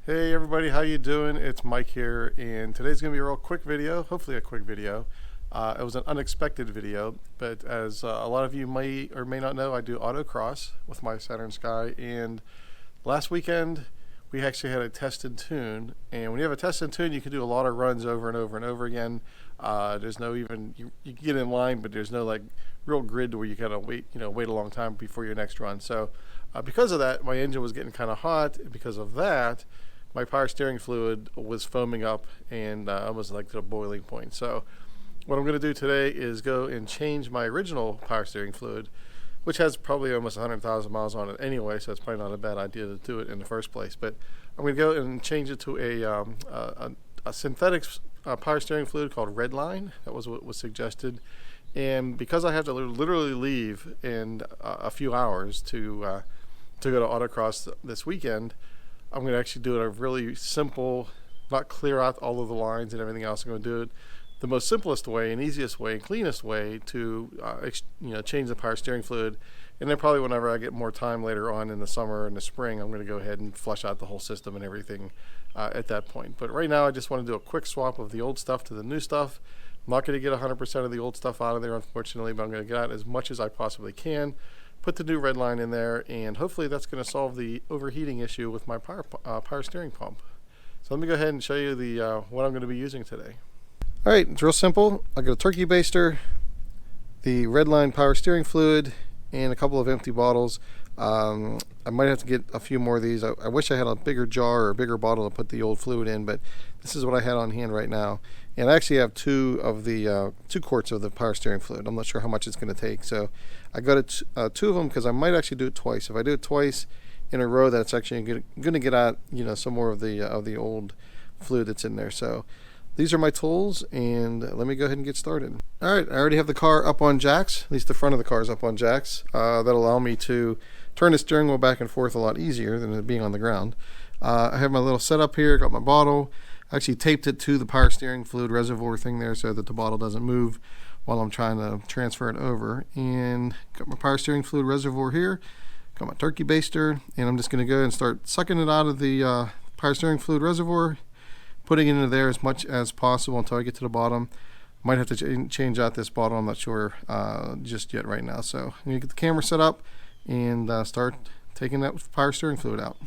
Hey everybody, how you doing? It's Mike here, and today's going to be a real quick video, hopefully a quick video. It was an unexpected video, but as a lot of you may or may not know, I do autocross with my Saturn Sky, and last weekend we actually had a test and tune, and when you have a test and tune, you can do a lot of runs over and over and over again. There's no even, you can get in line, but there's no like real grid where you gotta wait a long time before your next run. So because of that, my engine was getting kind of hot. Because of that, my power steering fluid was foaming up and almost like to the boiling point. So what I'm going to do today is go and change my original power steering fluid, which has probably almost 100,000 miles on it anyway, so it's probably not a bad idea to do it in the first place. But I'm going to go and change it to a synthetic power steering fluid called Redline. That was what was suggested. And because I have to literally leave in a few hours to go to autocross this weekend, I'm going to actually do it a really simple, not clear out all of the lines and everything else. I'm going to do it the most simplest way and easiest way and cleanest way to change the power steering fluid. And then probably whenever I get more time later on in the summer and the spring, I'm going to go ahead and flush out the whole system and everything at that point. But right now I just want to do a quick swap of the old stuff to the new stuff. I'm not going to get 100% of the old stuff out of there, unfortunately, but I'm going to get out as much as I possibly can. Put the new Redline in there, and hopefully that's going to solve the overheating issue with my power steering pump. So let me go ahead and show you the what I'm going to be using today. All right, it's real simple. I got a turkey baster, the Redline power steering fluid, and a couple of empty bottles. I might have to get a few more of these. I wish I had a bigger jar or a bigger bottle to put the old fluid in, but this is what I had on hand right now. And I actually have two quarts of the power steering fluid. I'm not sure how much it's going to take, so I got two of them because I might actually do it twice. If I do it twice in a row, that's actually going to get out some more of the old fluid that's in there. So these are my tools, and let me go ahead and get started. All right, I already have the car up on jacks. At least the front of the car is up on jacks. That'll allow me to turn the steering wheel back and forth a lot easier than it being on the ground. I have my little setup here. Got my bottle. I actually taped it to the power steering fluid reservoir thing there so that the bottle doesn't move while I'm trying to transfer it over. And got my power steering fluid reservoir here. Got my turkey baster, and I'm just going to go and start sucking it out of the power steering fluid reservoir, putting it into there as much as possible until I get to the bottom. Might have to change out this bottle. I'm not sure just yet right now. So I'm going to get the camera set up and start taking that power steering fluid out.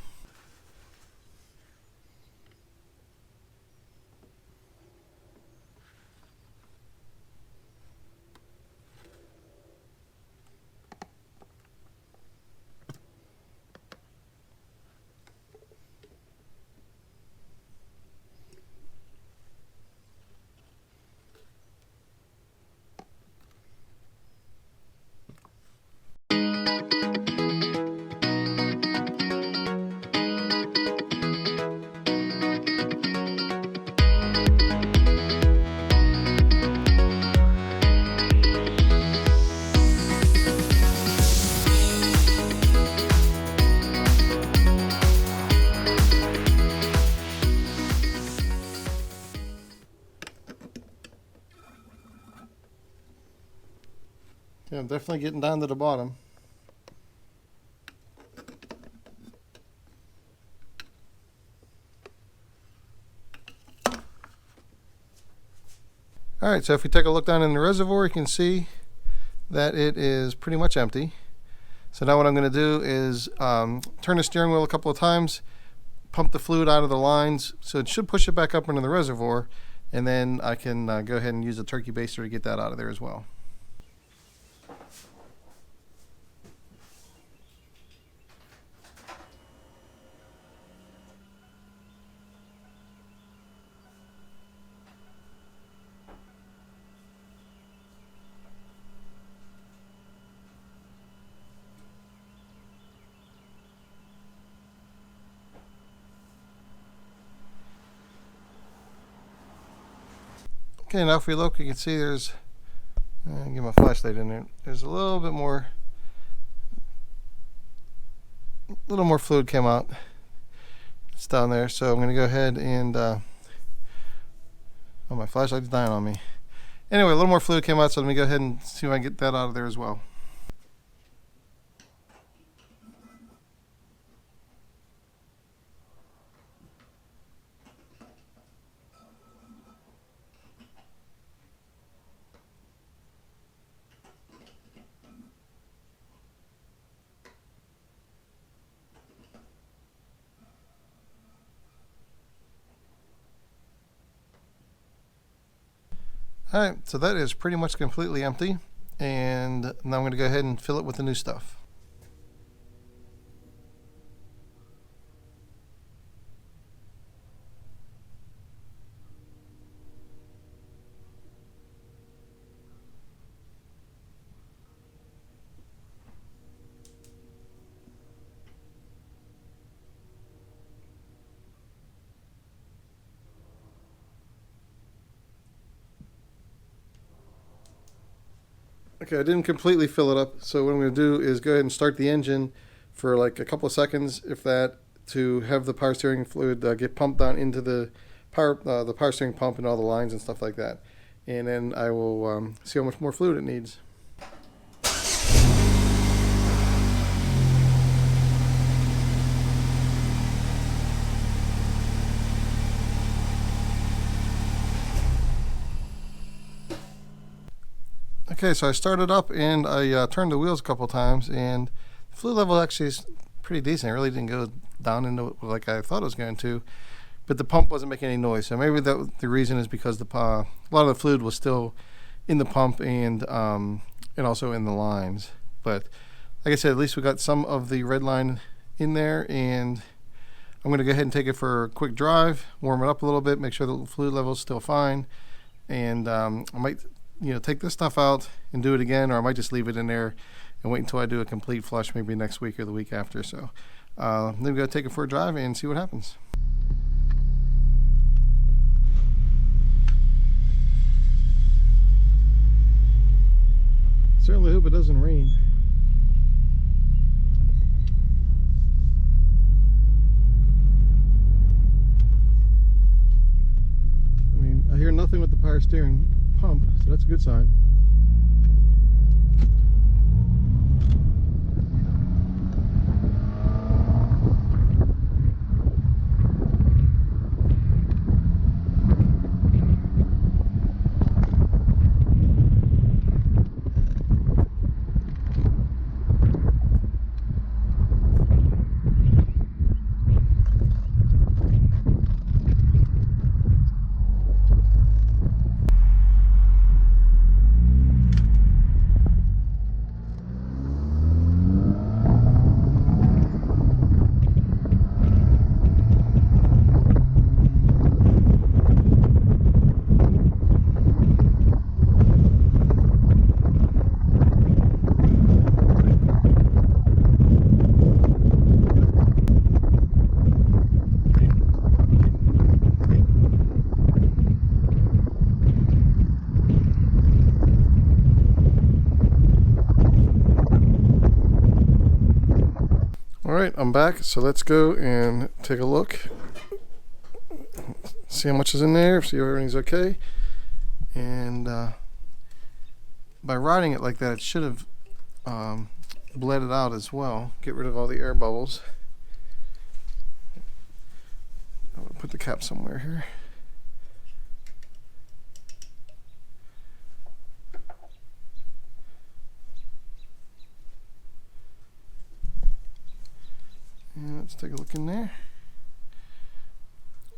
Yeah, I'm definitely getting down to the bottom. All right, so if we take a look down in the reservoir, you can see that it is pretty much empty. So now what I'm going to do is turn the steering wheel a couple of times, pump the fluid out of the lines, so it should push it back up into the reservoir, and then I can go ahead and use the turkey baster to get that out of there as well. Okay, now if we look, you can see there's, get my flashlight in there, there's a little bit more, fluid came out. It's down there, so I'm going to go ahead and, oh, my flashlight's dying on me. Anyway, a little more fluid came out, so let me go ahead and see if I can get that out of there as well. Alright, so that is pretty much completely empty, and now I'm going to go ahead and fill it with the new stuff. Okay, I didn't completely fill it up, so what I'm going to do is go ahead and start the engine for like a couple of seconds, if that, to have the power steering fluid get pumped down into the power steering pump and all the lines and stuff like that. And then I will see how much more fluid it needs. Okay, so I started up and I turned the wheels a couple times, and the fluid level actually is pretty decent. It really didn't go down into it like I thought it was going to, but the pump wasn't making any noise. So maybe the reason is because a lot of the fluid was still in the pump and also in the lines. But like I said, at least we got some of the Redline in there, and I'm going to go ahead and take it for a quick drive, warm it up a little bit, make sure the fluid level is still fine, and I might take this stuff out and do it again, or I might just leave it in there and wait until I do a complete flush, maybe next week or the week after. So then we're going to take it for a drive and see what happens. Certainly hope it doesn't rain. I mean, I hear nothing with the power steering pump, so that's a good sign. Alright, I'm back, so let's go and take a look. See how much is in there, see if everything's okay. And by riding it like that, it should have bled it out as well. Get rid of all the air bubbles. I'll put the cap somewhere here. And let's take a look in there.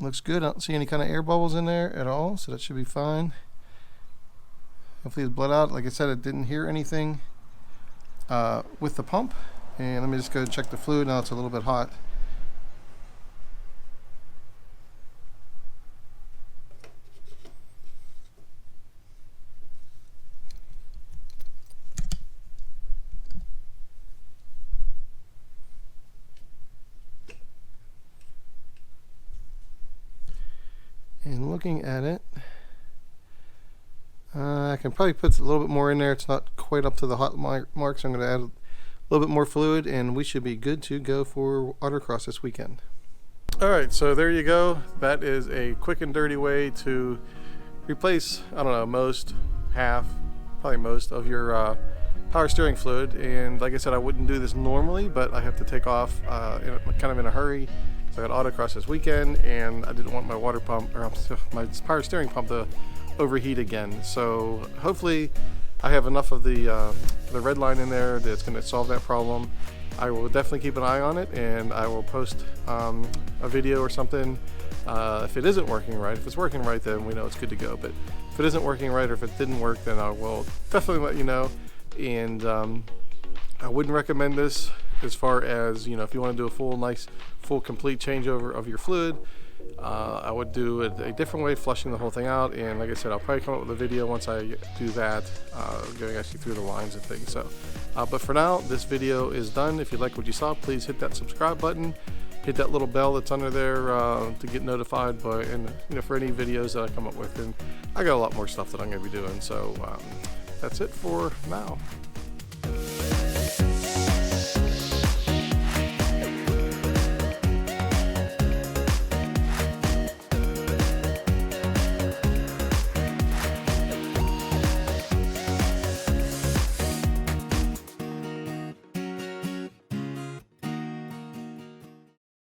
Looks good. I don't see any kind of air bubbles in there at all, so that should be fine. Hopefully it's bled out. Like I said, I didn't hear anything with the pump. And let me just go check the fluid. Now it's a little bit hot. And looking at it, I can probably put a little bit more in there. It's not quite up to the hot mark, so I'm going to add a little bit more fluid, and we should be good to go for autocross this weekend. Alright, so there you go. That is a quick and dirty way to replace, I don't know, most, half, probably most of your power steering fluid. And like I said, I wouldn't do this normally, but I have to take off kind of in a hurry. So I got autocross this weekend, and I didn't want my water pump, or my power steering pump, to overheat again. So hopefully I have enough of the Redline in there that's going to solve that problem. I will definitely keep an eye on it, and I will post a video or something if it isn't working right. If it's working right, then we know it's good to go. But if it isn't working right or if it didn't work, then I will definitely let you know. And I wouldn't recommend this as far as, you know, if you want to do a full complete changeover of your fluid. I would do it a different way, flushing the whole thing out, and like I said, I'll probably come up with a video once I do that, going actually through the lines and things. So, but for now, this video is done. If you like what you saw, please hit that subscribe button, hit that little bell that's under there to get notified for any videos that I come up with. And I got a lot more stuff that I'm going to be doing. So that's it for now.